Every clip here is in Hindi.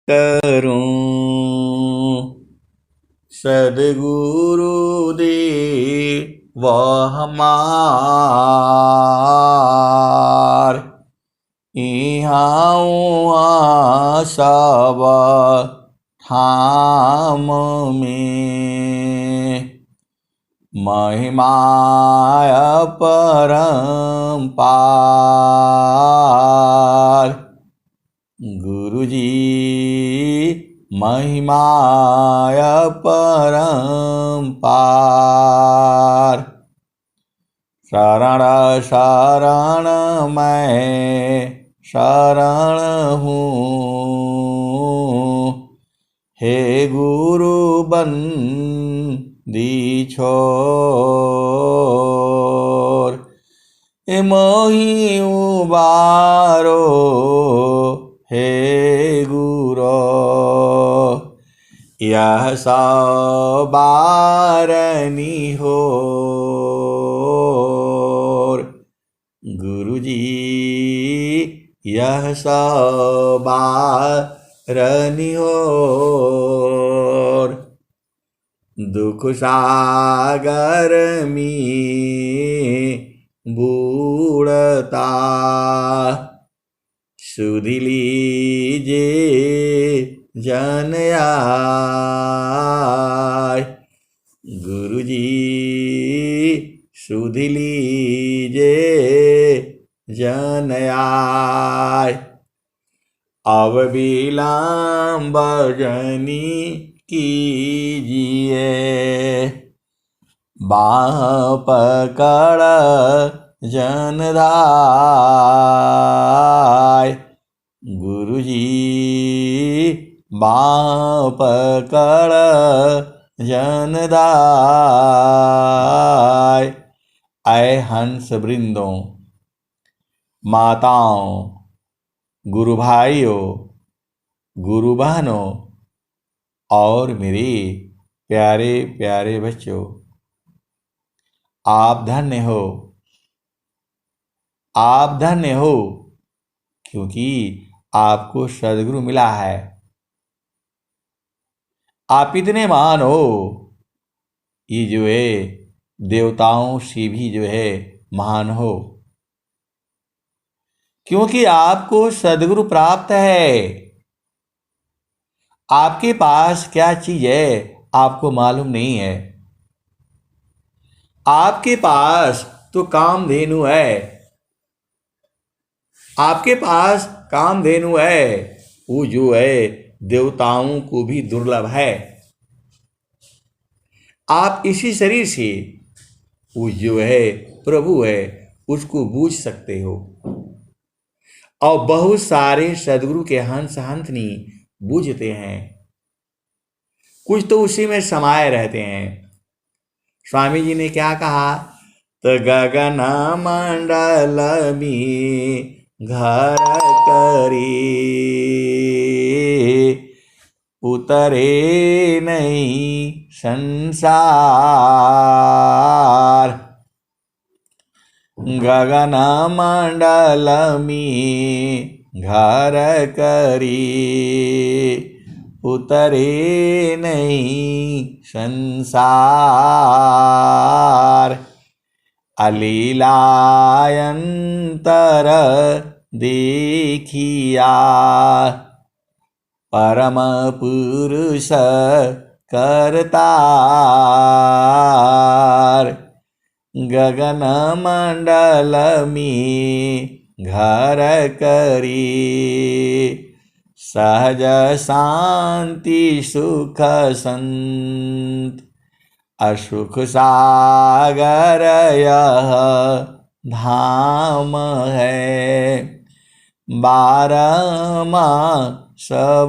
करूं। सद्गुरु दे वह हमार, इहाँ उहाँ सब ठाम में। महिमाय परम्पार, गुरुजी महिमाय परम्पार। शरण शरण मैं शरण हूँ, हे गुरु बंदी छोर। मोहि उबारो हे गुरो, यह सबारनी होर। गुरुजी यह सबारनी होर। दुख सागर में बूढ़ता, सुध लीजे जन आय। गुरुजी सुध लीजे जन आय। अब विलंब जनी कीजिए, बाह पकड़ जन धाय। गुरुजी बाह पकड़ जन धाय। ऐ हंस वृंदों, माताओं, गुरु भाइयों, गुरु बहनों और मेरे प्यारे प्यारे बच्चों, आप धन्य हो, आप धन्य हो, क्योंकि आपको सद्गुरु मिला है। आप इतने महान हो, ये जो है देवताओं से भी जो है महान हो, क्योंकि आपको सद्गुरु प्राप्त है। आपके पास क्या चीज है आपको मालूम नहीं है। आपके पास तो कामधेनु है, आपके पास कामधेनु है, वो जो है देवताओं को भी दुर्लभ है। आप इसी शरीर से वो जो है प्रभु है उसको बूझ सकते हो, और बहुत सारे सद्गुरु के हंस हंसनी बूझते हैं, कुछ तो उसी में समाये रहते हैं। स्वामी जी ने क्या कहा, तो गगन मंडल में घर करी, उतरे नहीं संसार। गगन मंडल में घर करी, उतरे नहीं संसार। अलीलायंतर देखिया, परम पुरुष करतार। गगन मंडल में घर करी, सहज शांति सुख संत। असुख सागर यह धाम है, बारहमास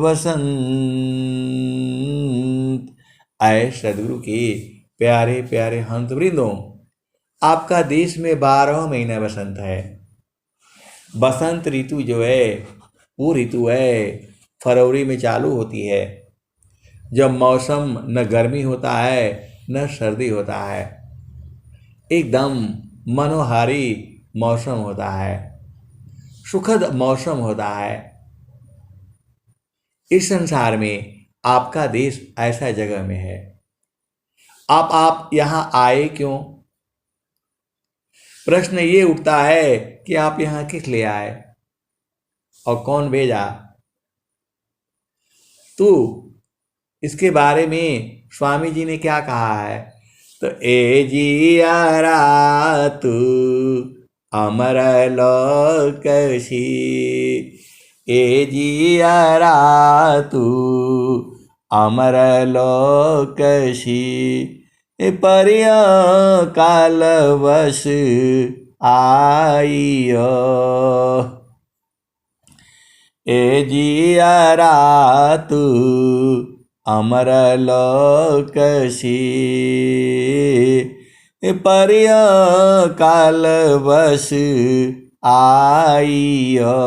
बसंत। ऐ सद्गुरु के प्यारे प्यारे हंस वृंदों, आपका देश में 12 महीना बसंत है। बसंत ऋतु जो है वो ऋतु है फरवरी में चालू होती है, जब मौसम न गर्मी होता है न सर्दी होता है, एकदम मनोहारी मौसम होता है, सुखद मौसम होता है। इस संसार में आपका देश ऐसा जगह में है, आप यहां आए क्यों? प्रश्न ये उठता है कि आप यहां किस लिए आए और कौन भेजा? तो इसके बारे में स्वामी जी ने क्या कहा है? तो ए जियारा तू अमर लोकसी, ए जियारा तू अमर लोकसी, परिय कालवश आइयो, ए जियारा तू अमर लोकसी, परिय कालवश आइयो,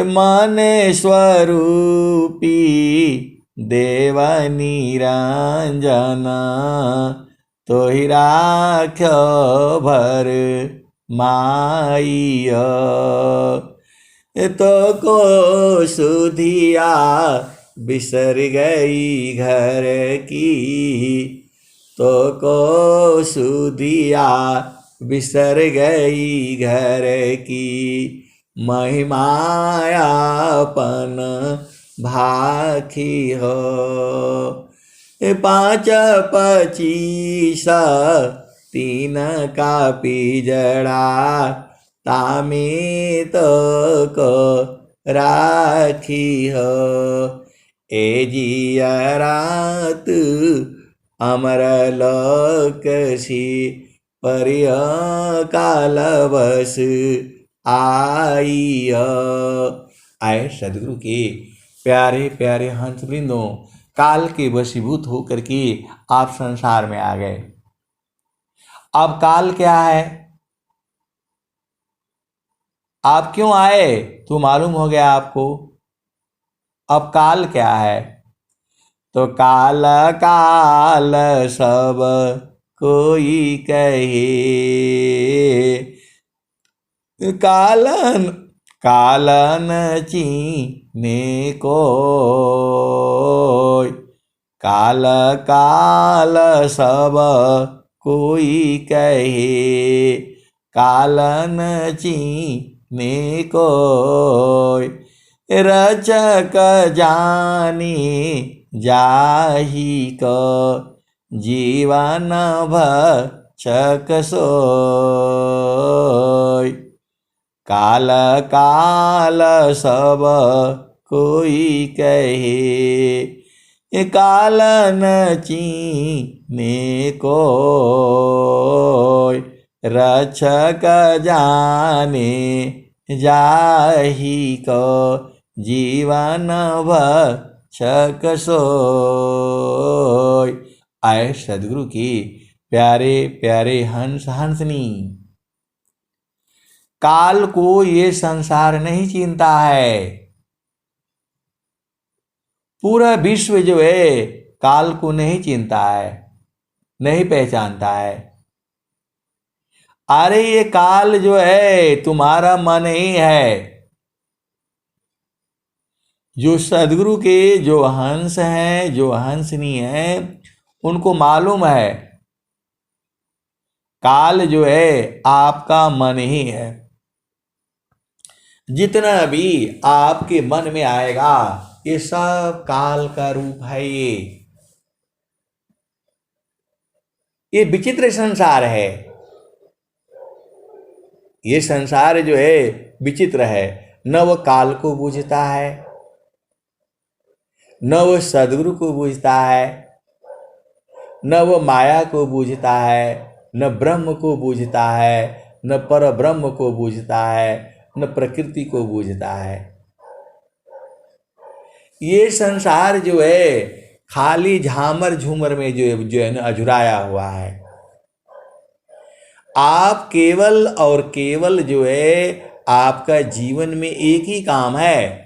मन स्वरूपी देव निरंजना, तो ही राख्यो भर माइयो, तो को सुधिया बिसर गई घर की, तो को सुधिया बिसर गई घर की, महिमायापन भाखी हो, 5 25 3 का पिजड़ा, तामे तो को राखी हो, ए जियरात अमर लोकसी, परिय कालवश आइयो। आए सदगुरु के प्यारे प्यारे हंस वृंदों, काल के वशीभूत होकर के आप संसार में आ गए। अब काल क्या है? आप क्यों आए तो मालूम हो गया आपको। अब काल क्या है? तो काल काल सब कोई कहे, कालन कालन चीने को, काल काल सब कोई कहे, कालन चीने को, रचक जानी जाही को, जीवन भक्षक सोय, काल काल सब कोई कहे, कालन चीने को, रक्षक जाने जाही को, जीवन भक्षक सोय। आए सदगुरु की प्यारे प्यारे हंस हंसनी, काल को ये संसार नहीं चिंता है। पूरा विश्व जो है काल को नहीं चिंता है, नहीं पहचानता है। अरे ये काल जो है तुम्हारा मन ही है। जो सदगुरु के जो हंस हैं, जो हंसनी हैं, उनको मालूम है काल जो है आपका मन ही है। जितना भी आपके मन में आएगा ये सब काल का रूप है। ये विचित्र संसार है। ये संसार जो है विचित्र है। न वो काल को बूझता है, न वो सदगुरु को बूझता है, न वो माया को बूझता है, न ब्रह्म को बूझता है, न पर ब्रह्म को बूझता है, न प्रकृति को बूझता है। ये संसार जो है खाली झामर झूमर में जो है ना अझुराया हुआ है। आप केवल और केवल जो है आपका जीवन में एक ही काम है।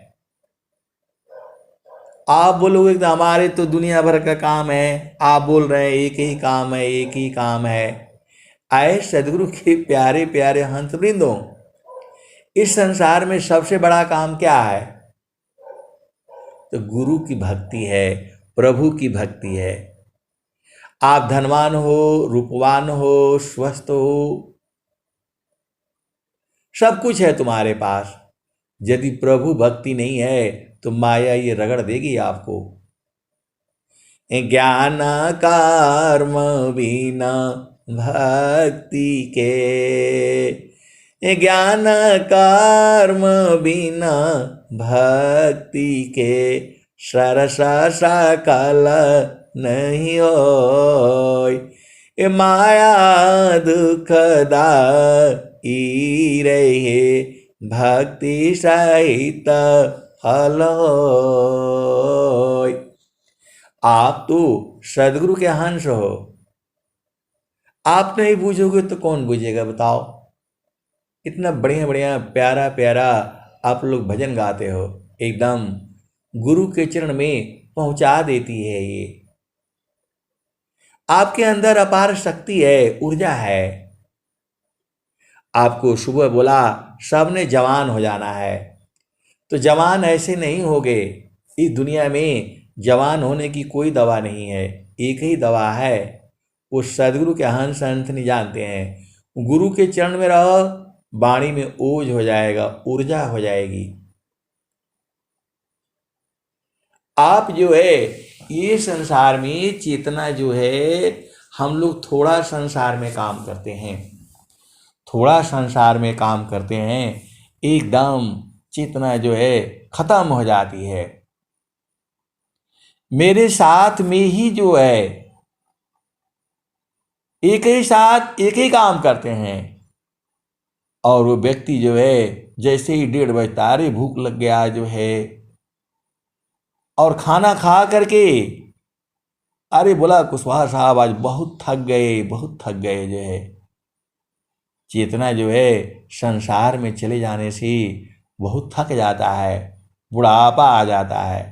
आप बोलोगे कि हमारे तो दुनिया भर का काम है, आप बोल रहे हैं एक ही काम है, एक ही काम है। आए सदगुरु के प्यारे प्यारे हंसवृंदों, इस संसार में सबसे बड़ा काम क्या है? तो गुरु की भक्ति है, प्रभु की भक्ति है। आप धनवान हो, रूपवान हो, स्वस्थ हो, सब कुछ है तुम्हारे पास, यदि प्रभु भक्ति नहीं है तो माया ये रगड़ देगी आपको। ज्ञान कर्म बिना भक्ति के, ज्ञान कर्म बिना भक्ति के, सरस सकल नहीं होय। माया दुखदाई रहे, भक्ति सहित फल होय। आप तो सदगुरु के हंस हो, आप नहीं बूझोगे तो कौन बूझेगा बताओ। इतना बढ़िया बढ़िया प्यारा प्यारा आप लोग भजन गाते हो, एकदम गुरु के चरण में पहुंचा देती है ये। आपके अंदर अपार शक्ति है, ऊर्जा है। आपको सुबह बोला सबने जवान हो जाना है, तो जवान ऐसे नहीं होगे। इस दुनिया में जवान होने की कोई दवा नहीं है, एक ही दवा है, वो सदगुरु के हंस नहीं जानते हैं। गुरु के चरण में रहो, वाणी में ओज हो जाएगा, ऊर्जा हो जाएगी। आप जो है ये संसार में चेतना जो है, हम लोग थोड़ा संसार में काम करते हैं, थोड़ा संसार में काम करते हैं, एकदम चेतना जो है खत्म हो जाती है। मेरे साथ में ही जो है एक ही साथ एक ही काम करते हैं, और वो व्यक्ति जो है जैसे ही 1:30 बजता, अरे भूख लग गया जो है, और खाना खा करके अरे बोला कुशवाहा साहब आज बहुत थक गए, बहुत थक गए जो है। चेतना जो है संसार में चले जाने से बहुत थक जाता है, बुढ़ापा आ जाता है,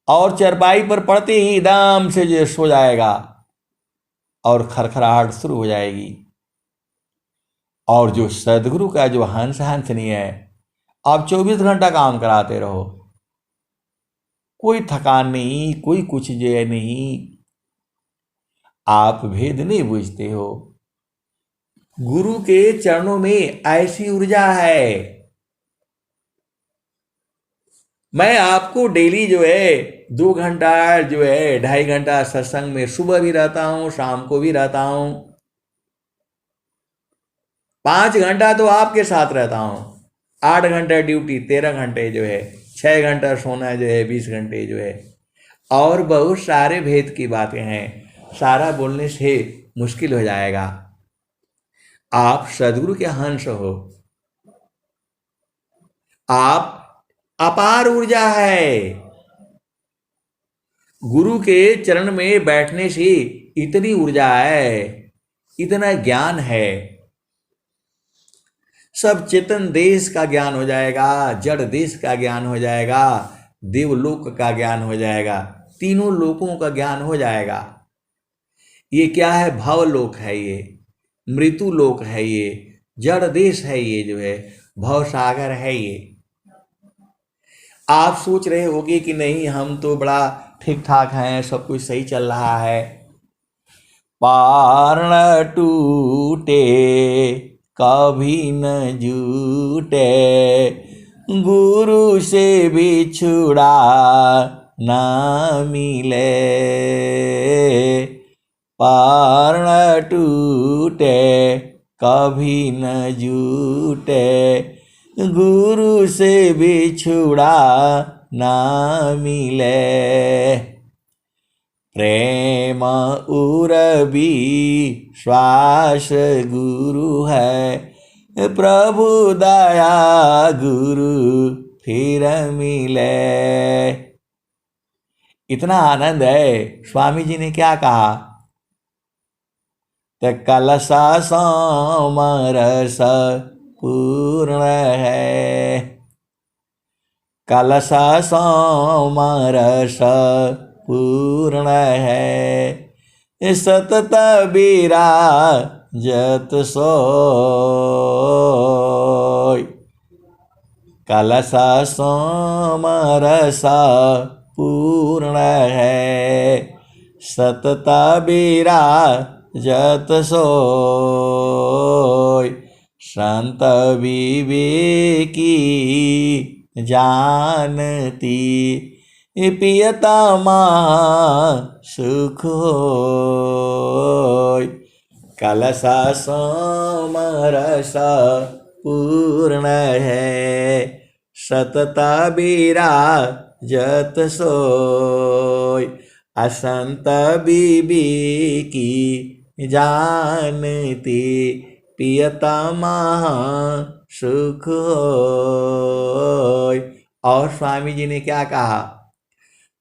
और चरपाई पर पड़ते ही एकदम से जो सो जाएगा और खरखराहट शुरू हो जाएगी। और जो सदगुरु का जो हंस नहीं है, आप 24 घंटा काम कराते रहो, कोई थकान नहीं, कोई कुछ जो है नहीं। आप भेद नहीं बुझते हो। गुरु के चरणों में ऐसी ऊर्जा है। मैं आपको डेली जो है 2 घंटा जो है 2.5 घंटा सत्संग में सुबह भी रहता हूं, शाम को भी रहता हूं, 5 घंटा तो आपके साथ रहता हूं, 8 घंटा ड्यूटी, 13 घंटे जो है, 6 घंटा सोना जो है, 20 घंटे जो है, और बहुत सारे भेद की बातें हैं, सारा बोलने से मुश्किल हो जाएगा। आप सदगुरु के हंस हो, आप अपार ऊर्जा है। गुरु के चरण में बैठने से इतनी ऊर्जा है, इतना ज्ञान है, सब चेतन देश का ज्ञान हो जाएगा, जड़ देश का ज्ञान हो जाएगा, देवलोक का ज्ञान हो जाएगा, तीनों लोकों का ज्ञान हो जाएगा। ये क्या है? भवलोक है, ये मृत्यु लोक है, ये जड़ देश है, ये जो है भव सागर है। ये आप सोच रहे होगे कि नहीं हम तो बड़ा ठीक ठाक हैं, सब कुछ सही चल रहा है। पार न टूटे कभी न जूटे, गुरु से बिछुड़ा ना मिले। पार न टूटे कभी न जूटे, गुरु से बिछुड़ा ना मिले। प्रेम उरबी श्वास गुरु है, प्रभु दया गुरु फिर मिले। इतना आनंद है। स्वामी जी ने क्या कहा? तो कलसा समरस पूर्ण है, कलसा समरस पूर्ण है, सतत विराजत सोय। कलसा सोमरसा पूर्ण है, सतता विराजत सोय। संत विवेकी जानती, पियता महा सुख होय। कलसा सोमरसा पूर्ण है, सतता विराजत सोय। असंत विवेकी जानती, पियता महा सुख होय। और स्वामी जी ने क्या कहा?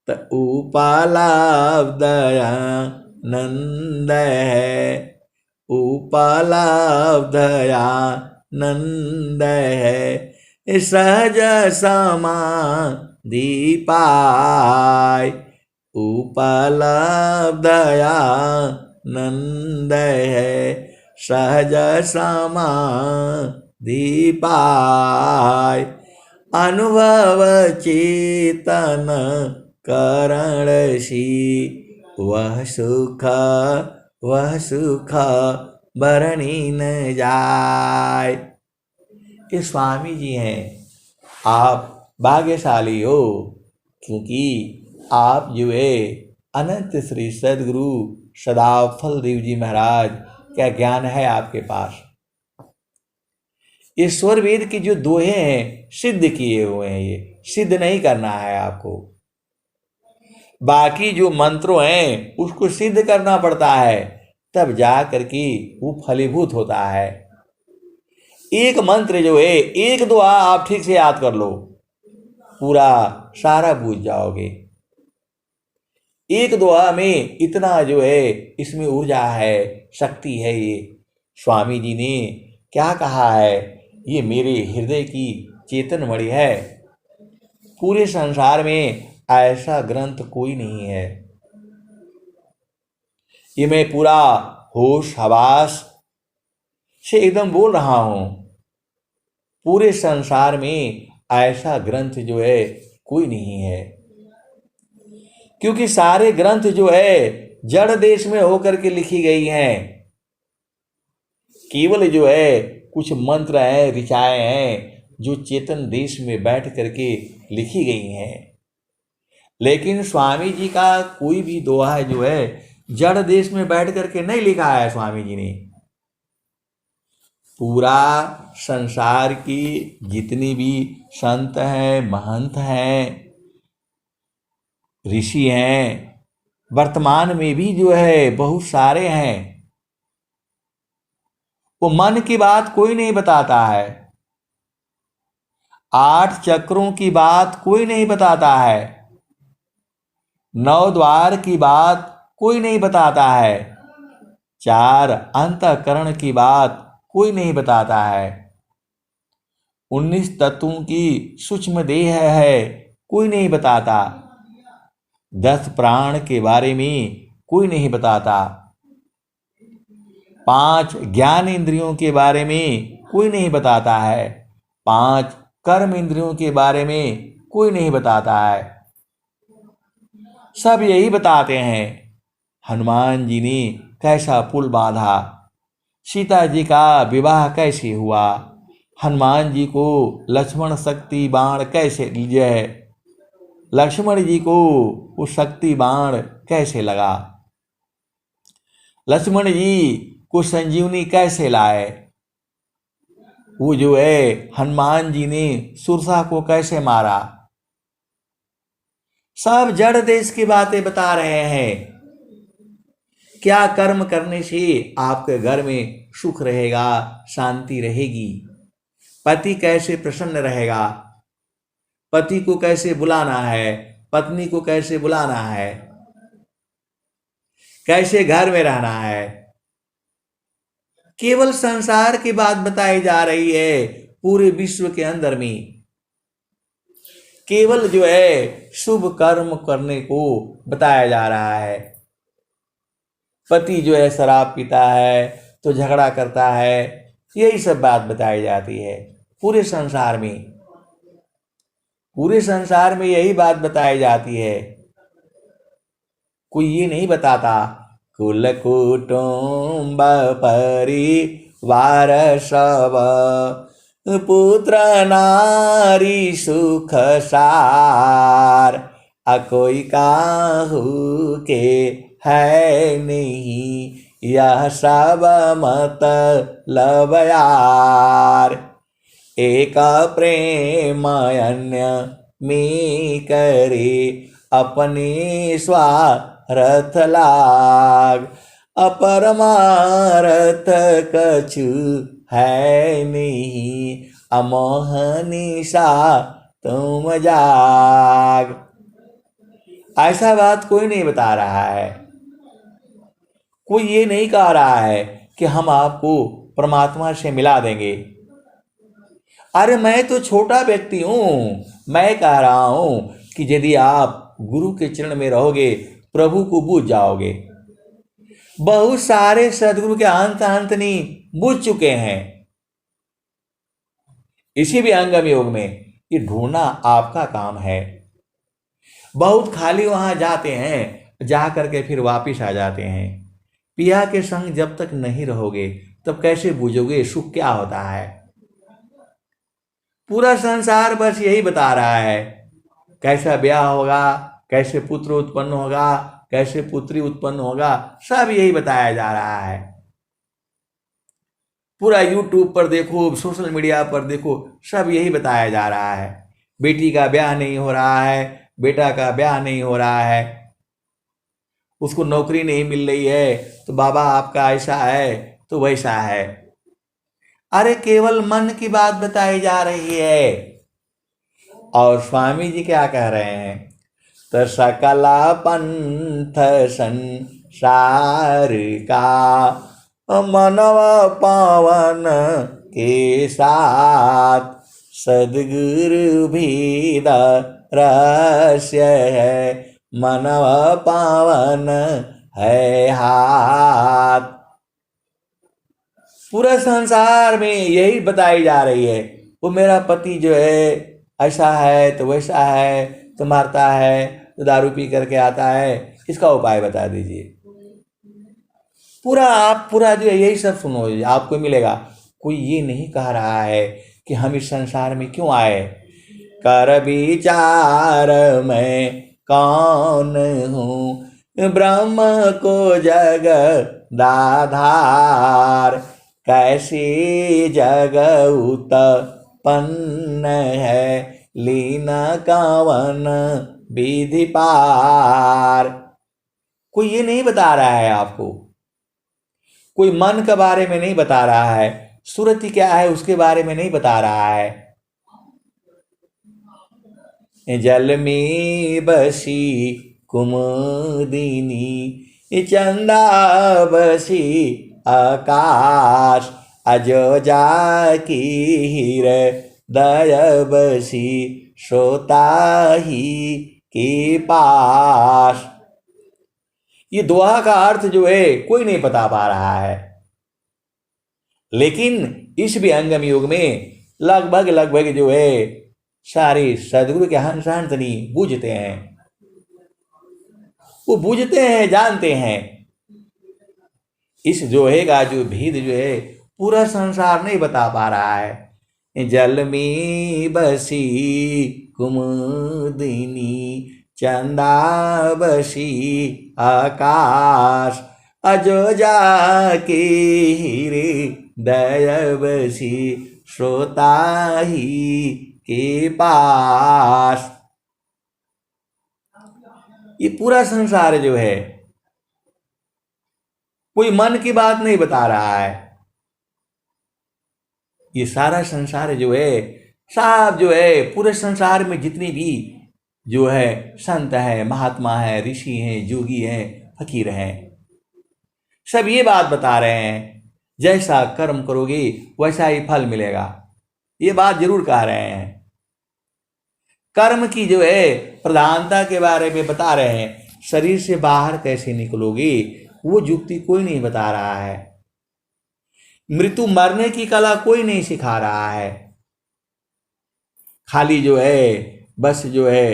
त उपलब्ध आनंद है, उपलब्ध आनंद है, सहज समाधि पाय। उपलब्ध आनंद है, सहज समाधि पाय। अनुभव चेतन करण सी, वह सुख बरनी न जाय। ये स्वामी जी हैं। आप भाग्यशाली हो, क्योंकि आप जो है अनंत श्री सद्गुरु सदाफल देव जी महाराज का ज्ञान है आपके पास। ईश्वर वेद की जो दोहे हैं सिद्ध किए हुए हैं, ये सिद्ध नहीं करना है आपको। बाकी जो मंत्रों हैं उसको सिद्ध करना पड़ता है, तब जा करके वो फलीभूत होता है। एक मंत्र जो है, एक दुआ आप ठीक से याद कर लो, पूरा सारा बूझ जाओगे। एक दुआ में इतना जो है इसमें ऊर्जा है, शक्ति है। ये स्वामी जी ने क्या कहा है? ये मेरे हृदय की चेतन मणि है। पूरे संसार में ऐसा ग्रंथ कोई नहीं है। ये मैं पूरा होश हवास से एकदम बोल रहा हूं। पूरे संसार में ऐसा ग्रंथ जो है कोई नहीं है, क्योंकि सारे ग्रंथ जो है जड़ देश में होकर के लिखी गई हैं। केवल जो है कुछ मंत्र हैं, ऋचाएं हैं जो चेतन देश में बैठ करके लिखी गई हैं। लेकिन स्वामी जी का कोई भी दोहा जो है जड़ देश में बैठ करके नहीं लिखा है। स्वामी जी ने पूरा संसार की जितनी भी संत हैं, महंत हैं, ऋषि हैं, वर्तमान में भी जो है बहुत सारे हैं, वो मन की बात कोई नहीं बताता है। 8 चक्रों की बात कोई नहीं बताता है। 9 द्वार की बात कोई नहीं बताता है। 4 अंतःकरण की बात कोई नहीं बताता है। 19 तत्वों की सूक्ष्म देह है, कोई नहीं बताता। 10 प्राण के बारे में कोई नहीं बताता। 5 ज्ञान इंद्रियों के बारे में कोई नहीं बताता है। 5 कर्म इंद्रियों के बारे में कोई नहीं बताता है। सब यही बताते हैं हनुमान जी ने कैसा पुल बांधा, सीता जी का विवाह कैसे हुआ, हनुमान जी को लक्ष्मण शक्ति बाण कैसे लीजिए, लक्ष्मण जी को वो शक्ति बाण कैसे लगा, लक्ष्मण जी को संजीवनी कैसे लाए, वो जो है हनुमान जी ने सुरसा को कैसे मारा। सब जड़ देश की बातें बता रहे हैं। क्या कर्म करने से आपके घर में सुख रहेगा, शांति रहेगी, पति कैसे प्रसन्न रहेगा, पति को कैसे बुलाना है, पत्नी को कैसे बुलाना है, कैसे घर में रहना है। केवल संसार की बात बताई जा रही है। पूरे विश्व के अंदर में केवल जो है शुभ कर्म करने को बताया जा रहा है। पति जो है शराब पीता है तो झगड़ा करता है, यही सब बात बताई जाती है पूरे संसार में। पूरे संसार में यही बात बताई जाती है, कोई ये नहीं बताता कुल कुटुंब परिवार सब पुत्र नारी सुख सार, कोई काहू के है नहीं यह सब मतलब यार, एक प्रेम अन्य में करे अपने स्वार्थ लाग, अपरमार्थ कछु है नहीं अमोहनिशा तुम जाग। ऐसा बात कोई नहीं बता रहा है, कोई ये नहीं कह रहा है कि हम आपको परमात्मा से मिला देंगे। अरे मैं तो छोटा व्यक्ति हूं, मैं कह रहा हूं कि यदि आप गुरु के चरण में रहोगे प्रभु को बूझ जाओगे। बहुत सारे सदगुरु के अंत अंतनी बूझ चुके हैं। इसी भी अंगम योग में ये ढूंढना आपका काम है। बहुत खाली वहां जाते हैं, जा करके फिर वापिस आ जाते हैं। पिया के संग जब तक नहीं रहोगे तब कैसे बूझोगे सुख क्या होता है। पूरा संसार बस यही बता रहा है, कैसा ब्याह होगा, कैसे पुत्र उत्पन्न होगा, कैसे पुत्री उत्पन्न होगा, सब यही बताया जा रहा है। पूरा यूट्यूब पर देखो, सोशल मीडिया पर देखो, सब यही बताया जा रहा है। बेटी का ब्याह नहीं हो रहा है, बेटा का ब्याह नहीं हो रहा है, उसको नौकरी नहीं मिल रही है, तो बाबा आपका ऐसा है तो वैसा है। अरे केवल मन की बात बताई जा रही है। और स्वामी जी क्या कह रहे हैं, तो सकला पंथ संसार का मनव पावन के साथ सदगुरु भी रहस्य है, मनव पावन है हाथ। पूरा संसार में यही बताई जा रही है, वो मेरा पति जो है ऐसा है तो वैसा है, तो मारता है, तो दारू पी करके आता है, इसका उपाय बता दीजिए। पूरा जो है यही सब सुनो, आपको मिलेगा। कोई ये नहीं कह रहा है कि हम इस संसार में क्यों आए। कर विचार मैं कौन हूँ, ब्रह्म को जग दाधार, कैसी जग उत्पन्न है, लीन कवन विधि पार। कोई ये नहीं बता रहा है आपको, कोई मन के बारे में नहीं बता रहा है, सुरति क्या है उसके बारे में नहीं बता रहा है। जल में बसी कुमुदिनी, चंदा बसी आकाश, अजो जाकी हृदय बसी श्रोता ही के पास। ये दोहा का अर्थ जो है कोई नहीं बता पा रहा है, लेकिन इस भी अंगम युग में लगभग जो है सारे सदगुरु के हंसांतनी बूझते हैं, वो बूझते हैं, जानते हैं। इस जोहे का जो भेद जो है पूरा संसार नहीं बता पा रहा है। जल में बसी कुमुदिनी, चंदा बसी आकाश, अजो जाके हृदय बसी श्रोता ही के पास। ये पूरा संसार जो है कोई मन की बात नहीं बता रहा है। ये सारा संसार जो है सब जो है पूरे संसार में जितनी भी जो है संत है, महात्मा है, ऋषि हैं, जोगी हैं, फकीर हैं, सब ये बात बता रहे हैं जैसा कर्म करोगे वैसा ही फल मिलेगा। ये बात जरूर कह रहे हैं। कर्म की जो है प्रधानता के बारे में बता रहे हैं, शरीर से बाहर कैसे निकलोगे वो युक्ति कोई नहीं बता रहा है। मृत्यु मरने की कला कोई नहीं सिखा रहा है। खाली जो है बस जो है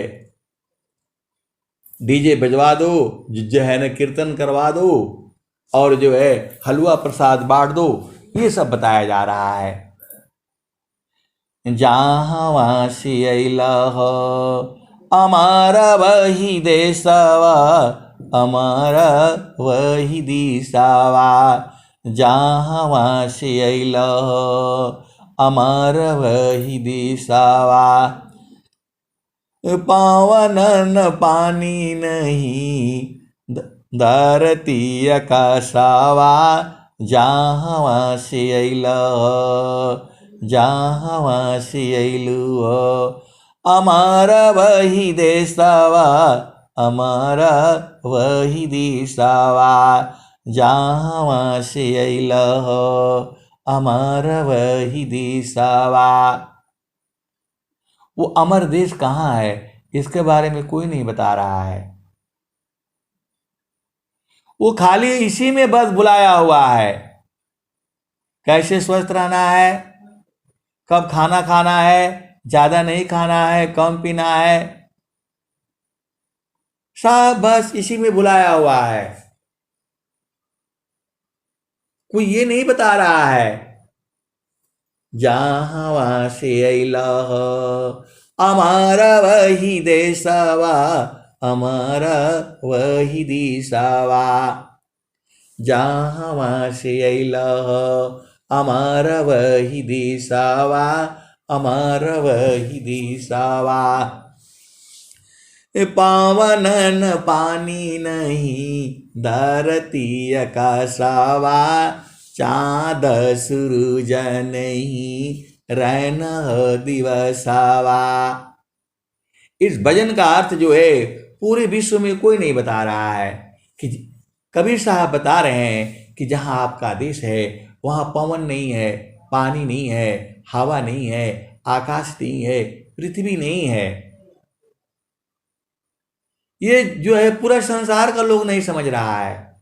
डीजे बजवा दो, जो है न कीर्तन करवा दो, और जो है हलवा प्रसाद बांट दो, ये सब बताया जा रहा है। जहाँ वासी अइलह हमारा वही देशवा, हमारा वही दिशावा। जहाँ वासी अइलह हमारा वही दिशावा। पावन न पानी नहीं धरती आकाशावा। जहाँ से अइलह जहाँ से अइलू हमारा वही देशवा, हमारा वही दिशावा। जहाँ से अइलह हमारा वही दिशावा। वो अमर देश कहाँ है, इसके बारे में कोई नहीं बता रहा है। वो खाली इसी में बस बुलाया हुआ है। कैसे स्वस्थ रहना है, कब खाना खाना है, ज्यादा नहीं खाना है, कम पीना है, सब बस इसी में बुलाया हुआ है। कोई ये नहीं बता रहा है जहाँ से अइलह हमारा वही देशवा, हमारा वही दिशावा। जहाँ से अइलह हमारा वही दिशावा, हमारा वही दिशावा। पावन न पानी नहीं धरती आकाशावा। चाँद सूरज नहीं रहना दिवसावा। इस भजन का अर्थ जो है पूरे विश्व में कोई नहीं बता रहा है। कि कबीर साहब बता रहे हैं कि जहाँ आपका देश है वहाँ पवन नहीं है, पानी नहीं है, हवा नहीं है, आकाश नहीं है, पृथ्वी नहीं है। ये जो है पूरा संसार का लोग नहीं समझ रहा है।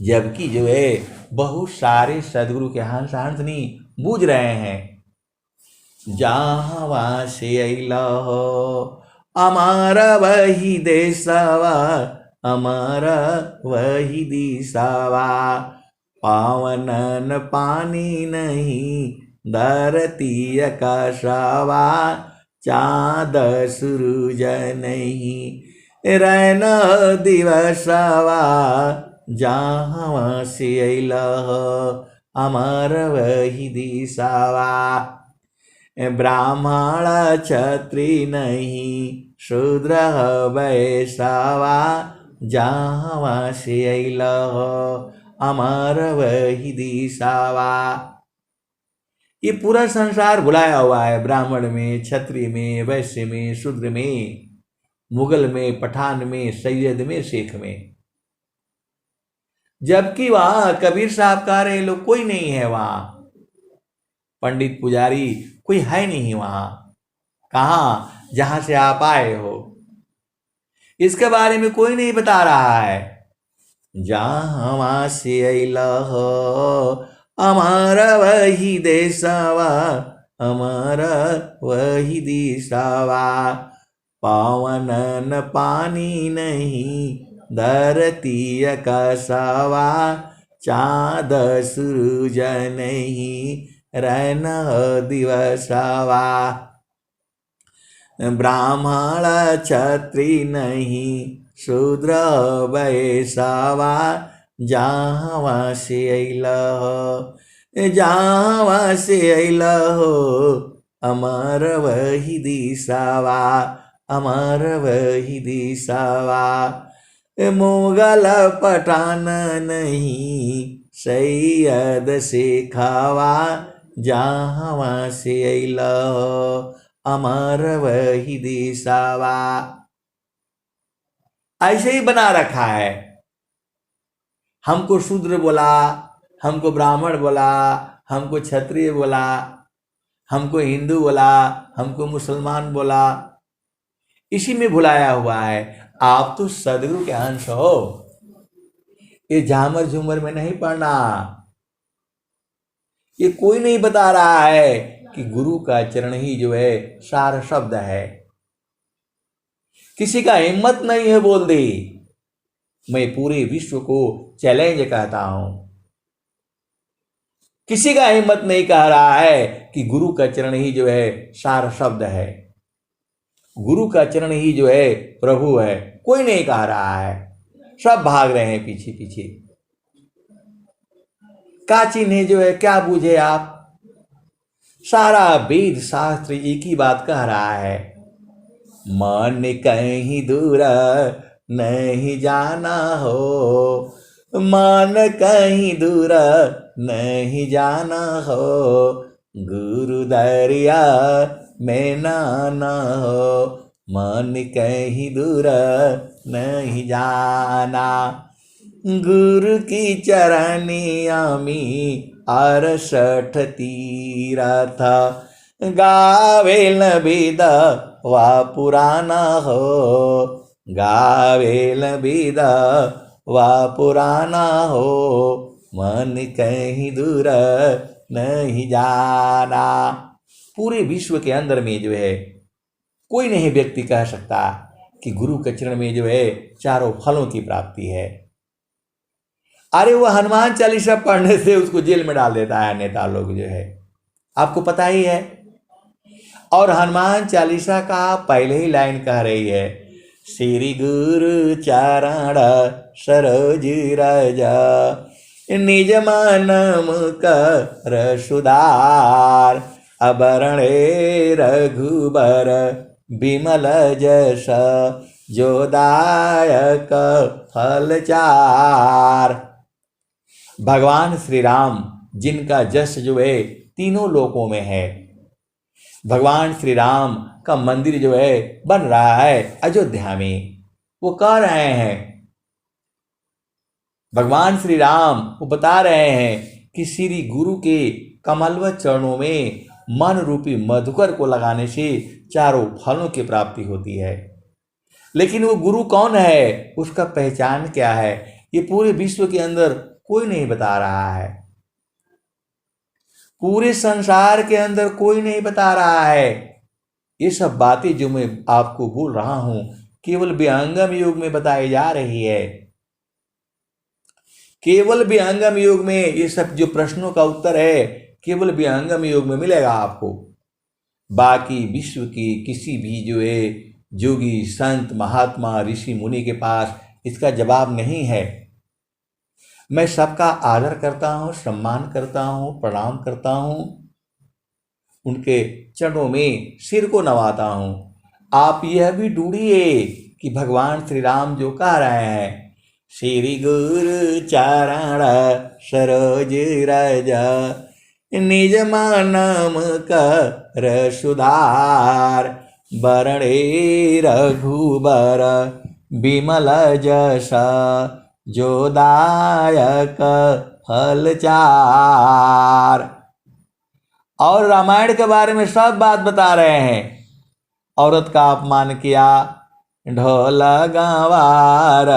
जबकि जो है बहुत सारे सदगुरु के हंस हंसनी बूझ रहे हैं। जहाँ से अइलह हमारा वही देशवा, हमारा वही दिशावा। पावन न पानी नहीं धरती आकाशावा। चाँद सूरज नहीं रहना दिवसावा। जहाँ से अइलह हमारा वही दिशावा। ब्राह्मण क्षत्रिय नहीं शूद्र वैश्यवा। जहाँ से अइलह हमारा वही दिशावा। ये पूरा संसार भुलाया हुआ है। ब्राह्मण में, क्षत्रिय में, वैश्य में, शूद्र में, मुगल में, पठान में, सैयद में, शेख में। जबकि वहां कबीर साहब कह रहे लोग कोई नहीं है। वहां पंडित पुजारी कोई है नहीं वहां। कहाँ, जहां से आप आए हो, इसके बारे में कोई नहीं बता रहा है। जहाँ से अइलह हमारा वही देशवा, हमारा वही दिशावा। पावन न पानी नहीं धरती आकाशावा। चाँद सूरज नहीं रहना दिवसावा। ब्राह्मण क्षत्रिय नहीं शूद्र वैश्यवा। जहाँ से अइलह, जहाँ से अइलह हमारा वही दिशावा, हमारा वही दिशावा। मुगल पठान नहीं सैयद शेखावा। जहाँ से अइलह हमारा वही दिशावा। ऐसे ही बना रखा है। हमको शूद्र बोला, हमको ब्राह्मण बोला, हमको क्षत्रिय बोला, हमको हिंदू बोला, हमको मुसलमान बोला। इसी में भुलाया हुआ है। आप तो सदगुरु के अंश हो। ये झामर झूमर में नहीं पढ़ना। ये कोई नहीं बता रहा है कि गुरु का चरण ही जो है सार शब्द है। किसी का हिम्मत नहीं है बोल दे मैं पूरे विश्व को चैलेंज कहता हूं। किसी का हिम्मत नहीं कह रहा है कि गुरु का चरण ही जो है सार शब्द है, गुरु का चरण ही जो है प्रभु है। कोई नहीं कह रहा है, सब भाग रहे हैं पीछे पीछे। का चिन्ह जो है, क्या बूझे आप? सारा वेद शास्त्र एक ही बात कह रहा है, मन कहीं दूर नहीं जाना हो, मन कहीं दूर नहीं जाना हो, गुरु दरिया में नाना हो, मन कहीं दूर नहीं जाना। गुरु की चरनिया में 68 तीरथ गावेल विदा वा पुराना हो, गावेल विदा वा पुराना हो, मन कहीं दूर नहीं जाना। पूरे विश्व के अंदर में जो है कोई नहीं व्यक्ति कह सकता कि गुरु के चरण में जो है चारों फलों की प्राप्ति है। अरे वो हनुमान चालीसा पढ़ने से उसको जेल में डाल देता है नेता लोग जो है, आपको पता ही है। और हनुमान चालीसा का पहले ही लाइन कह रही है, श्री गुरु चरण सरोज राजा निज मन मुकर सुधार, अबरणे रघुबर बिमल जस जो दायक फल चार। भगवान श्री राम जिनका जस जो है तीनों लोकों में है, भगवान श्री राम का मंदिर जो है बन रहा है अयोध्या में। वो कह रहे हैं, भगवान श्री राम वो बता रहे हैं कि श्री गुरु के कमलवत चरणों में मन रूपी मधुकर को लगाने से चारों फलों की प्राप्ति होती है। लेकिन वो गुरु कौन है, उसका पहचान क्या है, ये पूरे विश्व के अंदर कोई नहीं बता रहा है। पूरे संसार के अंदर कोई नहीं बता रहा है। ये सब बातें जो मैं आपको बोल रहा हूं केवल विहंगम योग में बताई जा रही है। केवल विहंगम योग में ये सब जो प्रश्नों का उत्तर है केवल विहंगम योग में मिलेगा आपको। बाकी विश्व की किसी भी जो है योगी संत महात्मा ऋषि मुनि के पास इसका जवाब नहीं है। मैं सबका आदर करता हूँ, सम्मान करता हूँ, प्रणाम करता हूँ, उनके चरणों में सिर को नवाता हूँ। आप यह भी ढूंढिए कि भगवान श्री राम जो कह रहे हैं, श्री गुरु चरण सरोज राजा निज मन मुकर सुधार, बरणे रघुबर बिमल जसा जो दायक फल चार। और रामायण के बारे में सब बात बता रहे हैं। औरत का अपमान किया, ढोल गंवार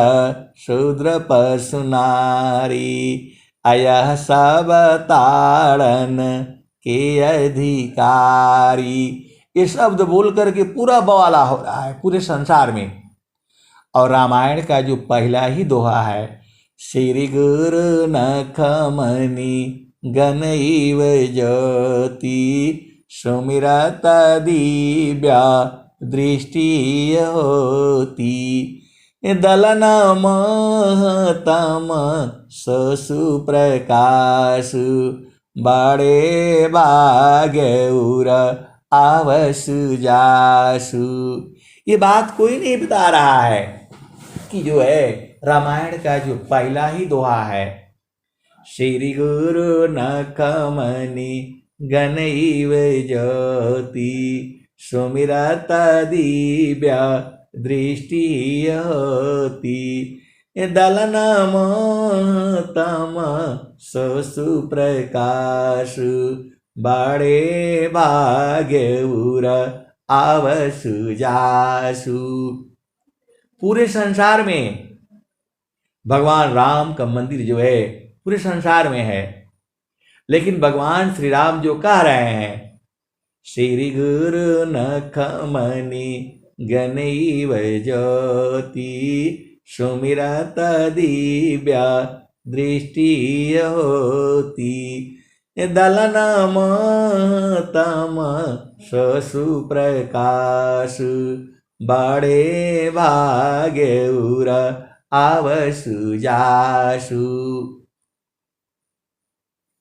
शूद्र पशु नारी, अयह सब ताड़न के अधिकारी। ये शब्द बोल करके पूरा बवाला हो रहा है पूरे संसार में। और रामायण का जो पहला ही दोहा है, श्री गुरु नखमणि गणैव ज्योति सुमिरत दिव्या दृष्टि होती, दलन महतम ससु प्रकाश बड़े बागेउर आवसु जासु। ये बात कोई नहीं बता रहा है कि जो है रामायण का जो पहला ही दोहा है, श्री गुरु नखमणि गणैव ज्योति सुमिरत दिव्या दृष्टि होती, दलन महतम ससु प्रकाश बड़े भाग्यउर आवसु जासु। पूरे संसार में भगवान राम का मंदिर जो है पूरे संसार में है, लेकिन भगवान श्री राम जो कह रहे हैं, श्री गुरु नखमणि गणैव ज्योति सुमिरत दिव्या दृष्टि होती दलनम तम सुप्रकाश बड़े भाग्य उर आवसु जासु।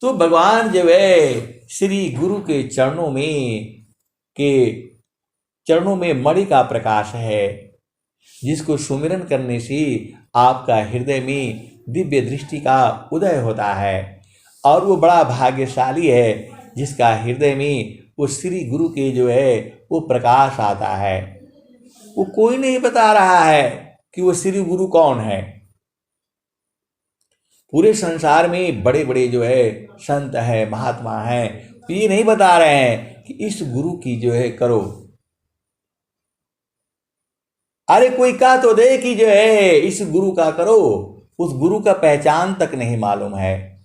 तो भगवान जो है श्री गुरु के चरणों में मणि का प्रकाश है, जिसको सुमिरन करने से आपका हृदय में दिव्य दृष्टि का उदय होता है। और वो बड़ा भाग्यशाली है जिसका हृदय में वो श्री गुरु के जो है वो प्रकाश आता है। वो कोई नहीं बता रहा है कि वो श्री गुरु कौन है। पूरे संसार में बड़े बड़े जो है संत है, महात्मा है, तो ये नहीं बता रहे हैं कि इस गुरु की जो है करो। अरे कोई कहा तो दे कि जो है इस गुरु का करो, उस गुरु का पहचान तक नहीं मालूम है।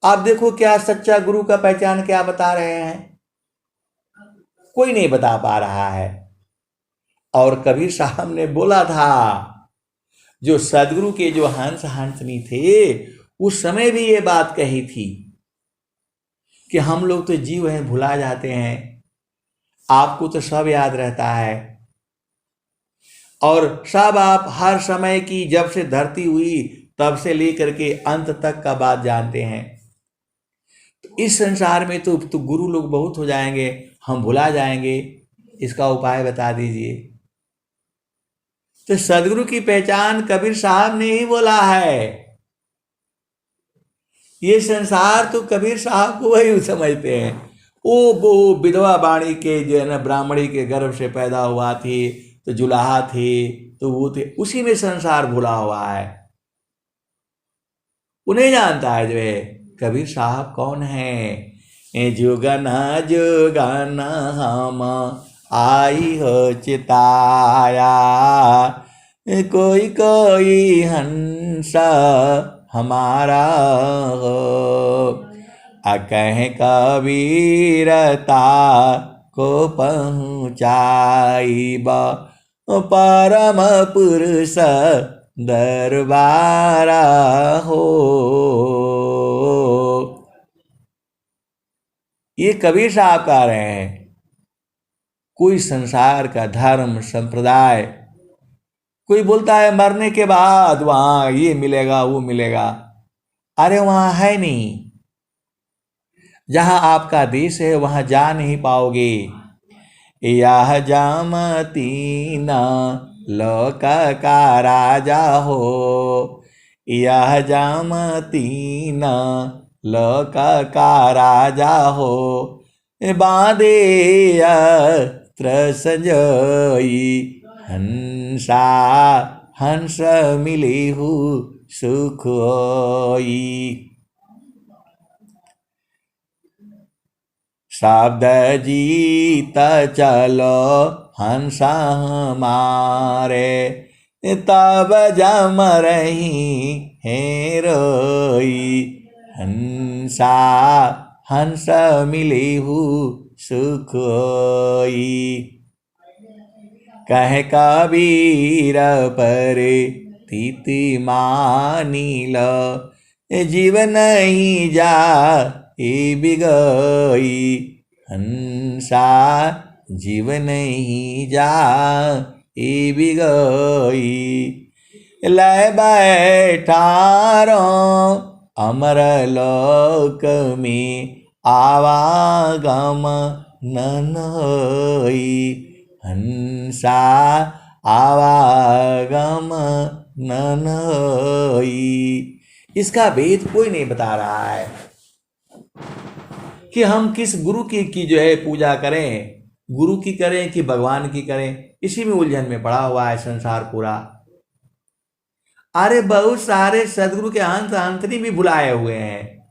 आप देखो क्या सच्चा गुरु का पहचान क्या बता रहे हैं, कोई नहीं बता पा रहा है। और कबीर साहब ने बोला था, जो सदगुरु के जो हंस हंसनी थे उस समय भी ये बात कही थी कि हम लोग तो जीव हैं, भुला जाते हैं, आपको तो सब याद रहता है और सब आप हर समय की, जब से धरती हुई तब से लेकर के अंत तक का बात जानते हैं। तो इस संसार में तो गुरु लोग बहुत हो जाएंगे, हम भुला जाएंगे, इसका उपाय बता दीजिए। तो सदगुरु की पहचान कबीर साहब ने ही बोला है। ये संसार तो कबीर साहब को वही समझते हैं। वो विधवा बाणी के जो है ना, ब्राह्मणी के गर्भ से पैदा हुआ थी, तो जुलाहा थे, तो वो थे, उसी में संसार भुला हुआ है। उन्हें जानता है जो है कबीर साहब कौन है। जुगना जुगना हम आई हो चिताया, कोई कोई हंस हमारा हो, अकह कबीरता को पहुँचाई परम पुरुष दरबारा हो। ये कबीर साहब कह रहे हैं। कोई संसार का धर्म संप्रदाय, कोई बोलता है मरने के बाद वहां ये मिलेगा वो मिलेगा, अरे वहां है नहीं। जहां आपका देश है वहां जा नहीं पाओगे। यह जामती न लोक का राजा हो, यह जामती न लोक का राजा हो, बांधे संजोई हंसा हंस मिली हूँ सुख होई। शब्द जीत चलो हंसा हमारे, तब जम रही है रोई, हंसा हंस मिली हूँ सुख होई। कह कबीर पर तिति मानी लो, जीव नहीं जा बिगई, हंसा जीव नहीं जा बिगई। लय बैठारो अमर लोक में आवागम नन होई, हंसा आवागम नन होई। इसका भेद कोई नहीं बता रहा है कि हम किस गुरु की जो है पूजा करें, गुरु की करें कि भगवान की करें। इसी में उलझन में पड़ा हुआ है संसार पूरा। अरे बहुत सारे सदगुरु के हंस हंसनी भी बुलाए हुए हैं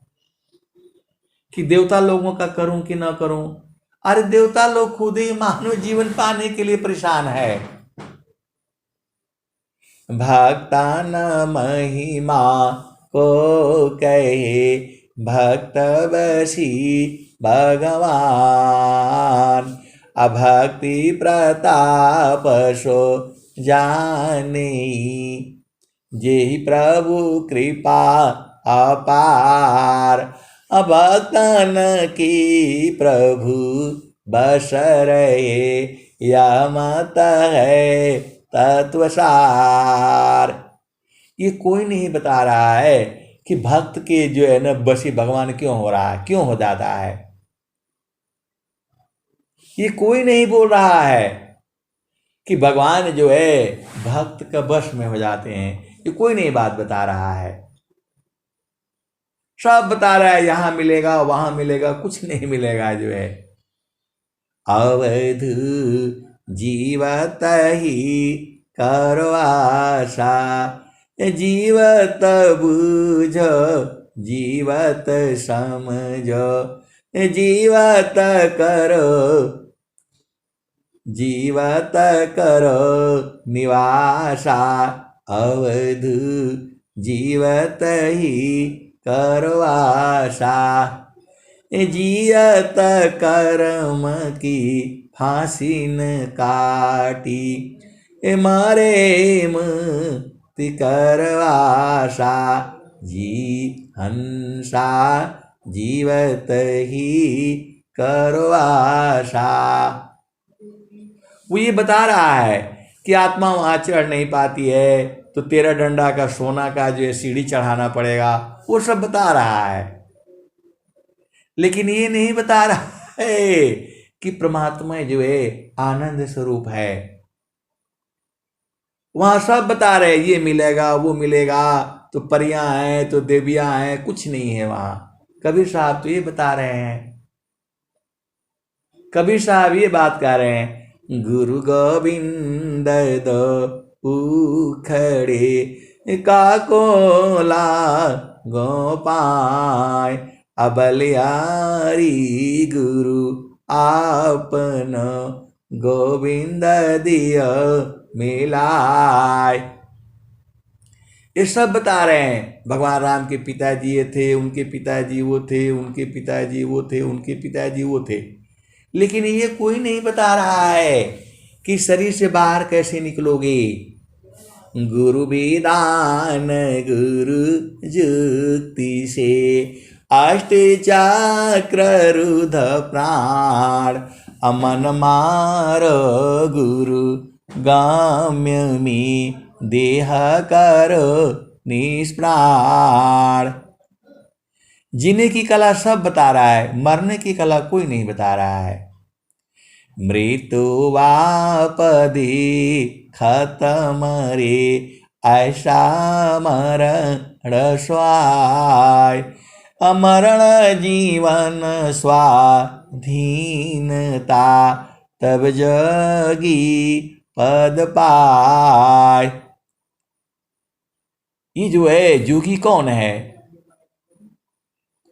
कि देवता लोगों का करूं कि ना करूं। अरे देवता लोग खुद ही मानव जीवन पाने के लिए परेशान है। भक्तान महिमा को कहे भक्त बसी भगवान, अभक्ति प्रताप सो जाने, जेहि प्रभु कृपा अपार, अभक्तन की प्रभु बस रहे, यह मत है तत्वसार। ये कोई नहीं बता रहा है कि भक्त के जो है ना बसी भगवान क्यों हो रहा है, क्यों हो जाता है। ये कोई नहीं बोल रहा है कि भगवान जो है भक्त का वश में हो जाते हैं। ये कोई नहीं बात बता रहा है। सब बता रहा है यहां मिलेगा वहां मिलेगा, कुछ नहीं मिलेगा जो है। अवधु जीवत ही करो आशा, जीवत बुझो जीवत समझो, जीवत करो जीवत करो निवासा, अवधु जीवत ही करो आशा, जियत कर्म की फांसी न काटी, मारे मुक्ति करवासा, जी हंसा जीवत ही करो आशा। वो ये बता रहा है कि आत्मा वहां चढ़ नहीं पाती है तो 13 डंडा का सोना का जो है सीढ़ी चढ़ाना पड़ेगा, वो सब बता रहा है। लेकिन ये नहीं बता रहा है कि परमात्मा जो है आनंद स्वरूप है। वहां सब बता रहे ये मिलेगा वो मिलेगा, तो परियां हैं तो देवियां हैं, कुछ नहीं है वहां। कबीर साहब तो ये बता रहे हैं, कबीर साहब ये बात कह रहे हैं, गुरु गोविंद दो उखड़े काकोला गोपाय, अबलियारी गुरु आपन गोविंद दिया मिलाय। ये सब बता रहे हैं। भगवान राम के पिताजी ये थे, उनके पिताजी वो थे, उनके पिताजी वो थे, उनके पिताजी वो थे। लेकिन ये कोई नहीं बता रहा है कि शरीर से बाहर कैसे निकलोगे। गुरु विदान गुरु जुक्ति से, अष्ट चक्र रुध प्राण, अमन मारो गुरु गाम्य में, देह करो निष्प्राण। जीने की कला सब बता रहा है, मरने की कला कोई नहीं बता रहा है। मृत्यु वापदी खत्म रे, ऐसा मरण स्वाय, अमरण जीवन स्वाधीनता, तब जगी पद पाय। ये जो है जोगी कौन है,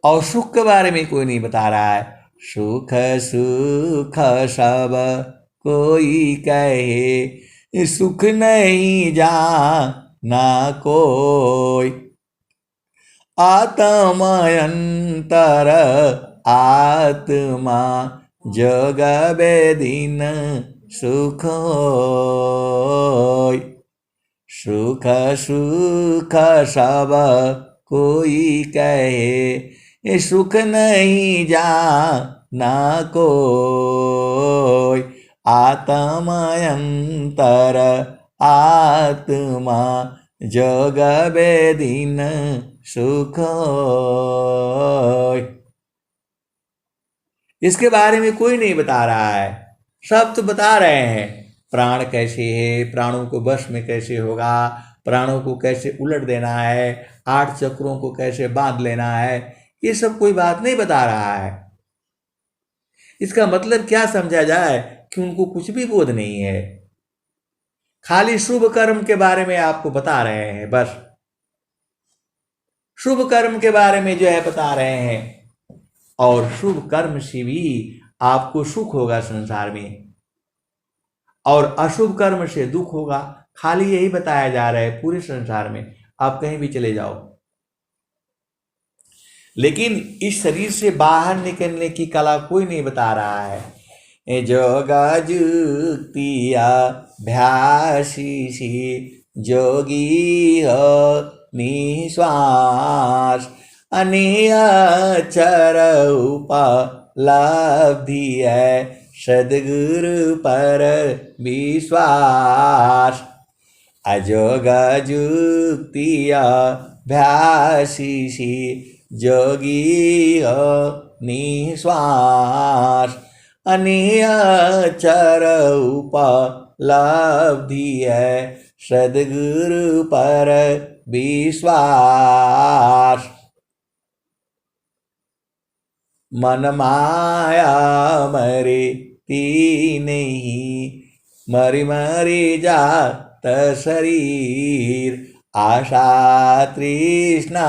और सुख के बारे में कोई नहीं बता रहा है। सुख सुख सब कोई कहे, सुख नहीं जाना कोई, आत्मयंतर आत्मा जग बेदीन सुख होय। सुख सुख सब कोई कहे, सुख नहीं जाना कोई, आत्मयंतर आत्मा जग बेदीन सुख होय। इसके बारे में कोई नहीं बता रहा है। सब तो बता रहे हैं प्राण कैसे है, प्राणों को वश में कैसे होगा, प्राणों को कैसे उलट देना है, 8 चक्रों को कैसे बांध लेना है, ये सब कोई बात नहीं बता रहा है। इसका मतलब क्या समझा जाए कि उनको कुछ भी बोध नहीं है, खाली शुभ कर्म के बारे में आपको बता रहे हैं। बस शुभ कर्म के बारे में जो है बता रहे हैं, और शुभ कर्म से भी आपको सुख होगा संसार में, और अशुभ कर्म से दुख होगा। खाली यही बताया जा रहा है पूरे संसार में, आप कहीं भी चले जाओ। लेकिन इस शरीर से बाहर निकलने की कला कोई नहीं बता रहा है। जोगा जुक्तिया भ्यासी जोगी हो निश्वास अनियचर उपलब्धि है सद्गुरु पर विश्वास अजोग जुक्तिया भ्यासी जोगी हो निश्वास अनियचर उपलब्धि है सद्गुरु पर विश्वास मन माया मरे तीन ही मरी मरी जात शरीर आशा तृष्णा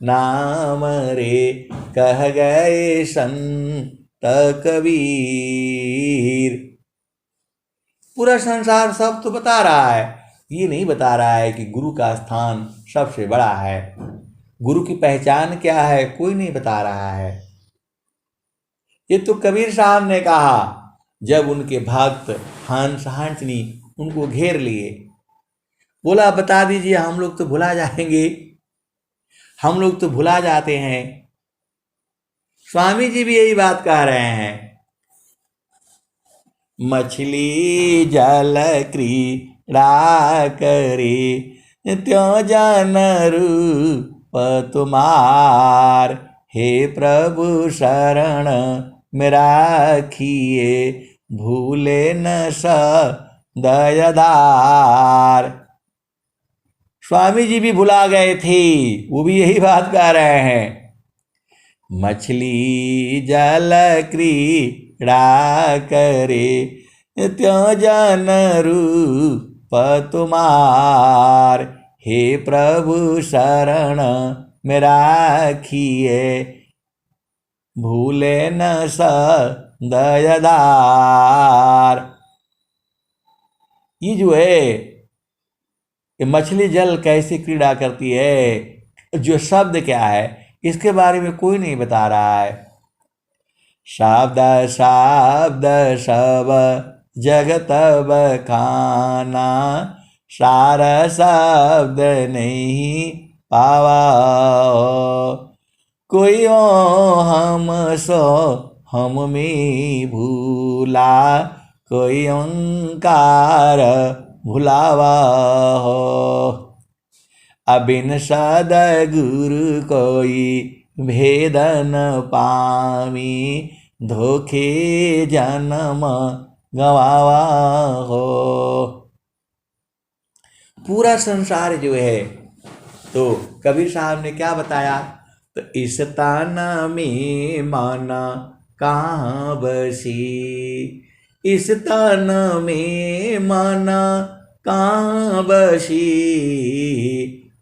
नाम रे कह गए संत कबीर। पूरा संसार सब तो बता रहा है, ये नहीं बता रहा है कि गुरु का स्थान सबसे बड़ा है, गुरु की पहचान क्या है कोई नहीं बता रहा है। ये तो कबीर साहब ने कहा जब उनके भक्त हंस हंसनी उनको घेर लिए, बोला बता दीजिए हम लोग तो भुला जाएंगे, हम लोग तो भुला जाते हैं। स्वामी जी भी यही बात कह रहे हैं, मछली जल क्रीड़ा करे त्यों जन रूप तुम्हार, हे प्रभु शरण मेरा खिए भूले न दयादार। स्वामी जी भी भुला गए थे, वो भी यही बात कह रहे हैं, मछली जल क्रीड़ा करे त्यों जन रूप तुम्हार, हे प्रभु शरण मेरा खिए भूले न दयादार। ये जो है ये मछली जल कैसे क्रीड़ा करती है, जो शब्द क्या है इसके बारे में कोई नहीं बता रहा है। शब्द शब्द सब जगत बखाना, सारा शब्द नहीं पावा, कोई हम सो हम में भूला, कोई ओंकार भुलावा हो, अबिन सद्गुरु कोई भेदन पामी, धोखे जन्म गवावा हो। पूरा संसार जो है तो कबीर साहब ने क्या बताया, तो इस ताना में माना कहाँ बसी, इस ताना में माना कहाँ बसी,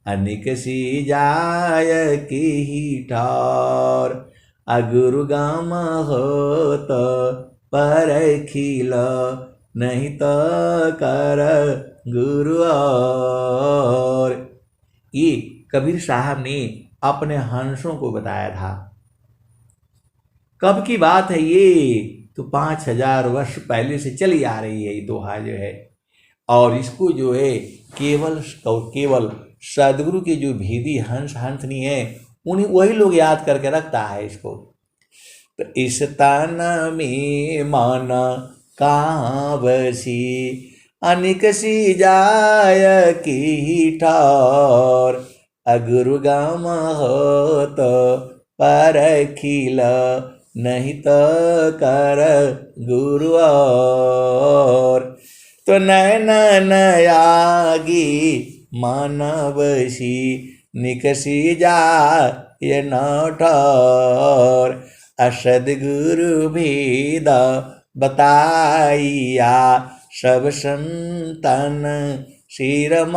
अनिक सी जाय की ही ठार, अगुरु गाम हो तो पर खिल, नहीं तो कर गुरु और। ये कबीर साहब ने अपने हंसों को बताया था। कब की बात है ये, तो 5000 वर्ष पहले से चली आ रही है ये दोहा जो है, और इसको जो है केवल और केवल सदगुरु के जो भेदी हंस हंसनी है उन्हीं वही लोग याद करके रखता है इसको। तो इस तन में मन कहाँ बसी, अनिक सी जाय की ठार, अगुरु गम हो तो पर खिल, नहीं तो कर गुरु और। तो नयन नयागी मानवसी, निकसी जा ये नौठौर, असद गुरु भेद बताइया, सब संतन शिरमौर।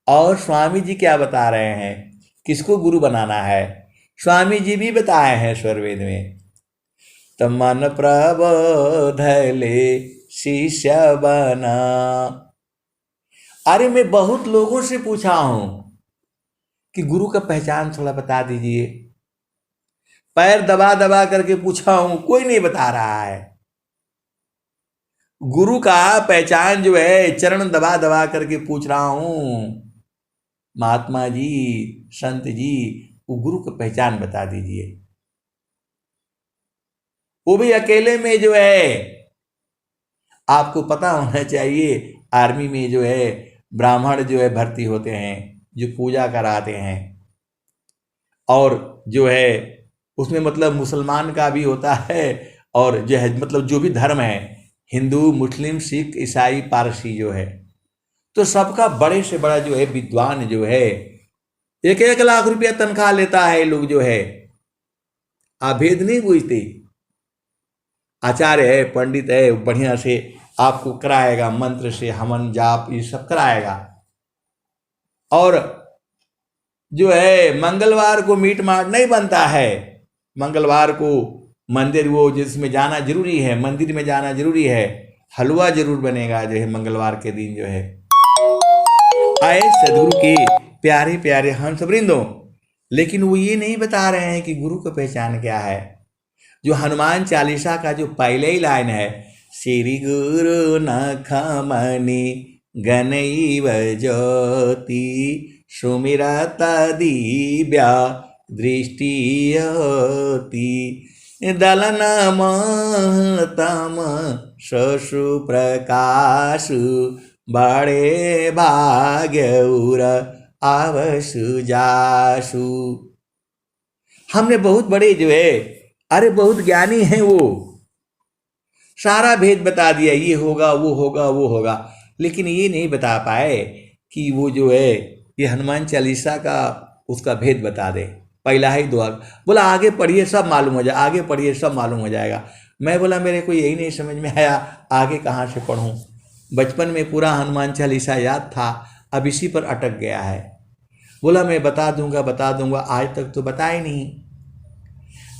और स्वामी जी क्या बता रहे हैं, किसको गुरु बनाना है, स्वामी जी भी बताए हैं स्वरवेद में, तो मन प्रबोध ले शिष्य बना। अरे मैं बहुत लोगों से पूछा हूं कि गुरु का पहचान थोड़ा बता दीजिए, पैर दबा दबा करके पूछा हूं, कोई नहीं बता रहा है। गुरु का पहचान जो है चरण दबा दबा करके पूछ रहा हूं, महात्मा जी, संत जी, वो गुरु की पहचान बता दीजिए। वो भी अकेले में जो है, आपको पता होना चाहिए, आर्मी में जो है ब्राह्मण जो है भर्ती होते हैं, जो पूजा कराते हैं, और जो है उसमें मतलब मुसलमान का भी होता है, और जो है मतलब जो भी धर्म है, हिंदू, मुस्लिम, सिख, ईसाई, पारसी जो है, तो सबका बड़े से बड़ा जो है विद्वान जो है 1-1 लाख रुपया तनख्वाह लेता है। लोग जो है आप भेद नहीं बूझते, आचार्य है, पंडित है, बढ़िया से आपको कराएगा, मंत्र से हवन जाप ये सब कराएगा। और जो है मंगलवार को मीट माट नहीं बनता है, मंगलवार को मंदिर वो जिसमें जाना जरूरी है, मंदिर में जाना जरूरी है, हलवा जरूर बनेगा जो है मंगलवार के दिन जो है। आए सदगुरु के प्यारे प्यारे हंस वृंदों, लेकिन वो ये नहीं बता रहे हैं कि गुरु की पहचान क्या है। जो हनुमान चालीसा का जो पहले ही लाइन है, श्री गुरु नखमणि गणैव ज्योति सुमिरत दिव्या दृष्टियति दलन महतम शशु प्रकाशु बड़े भाग्य उर आवसु जासु। हमने बहुत बड़े जो है, अरे बहुत ज्ञानी हैं वो, सारा भेद बता दिया, ये होगा वो होगा वो होगा, लेकिन ये नहीं बता पाए कि वो जो है ये हनुमान चालीसा का उसका भेद बता दे। पहला ही दुआ बोला आगे पढ़िए सब मालूम हो जाए, आगे पढ़िए सब मालूम हो जाएगा। मैं बोला मेरे को यही नहीं समझ में आया, आगे कहाँ से पढ़ूँ। बचपन में पूरा हनुमान चालीसा याद था, अब इसी पर अटक गया है। बोला मैं बता दूंगा, आज तक तो बताए नहीं।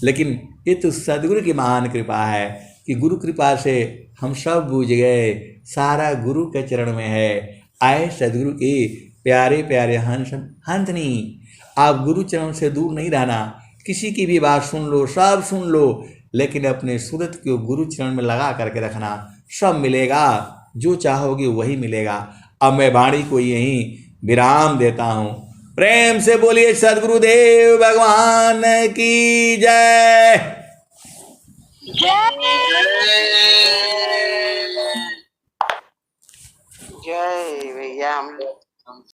लेकिन ये तो सदगुरु की महान कृपा है कि गुरु कृपा से हम सब बूझ गए, सारा गुरु के चरण में है। आए सदगुरु के प्यारे प्यारे हंसनी, आप गुरु चरण से दूर नहीं रहना, किसी की भी बात सुन लो, सब सुन लो, लेकिन अपने सूरत को गुरु चरण में लगा करके रखना, सब मिलेगा, जो चाहोगे वही मिलेगा। अब मैं वाणी को यहीं विराम देता हूँ। प्रेम से बोलिए सदगुरुदेव भगवान की जय। जय भैया। हम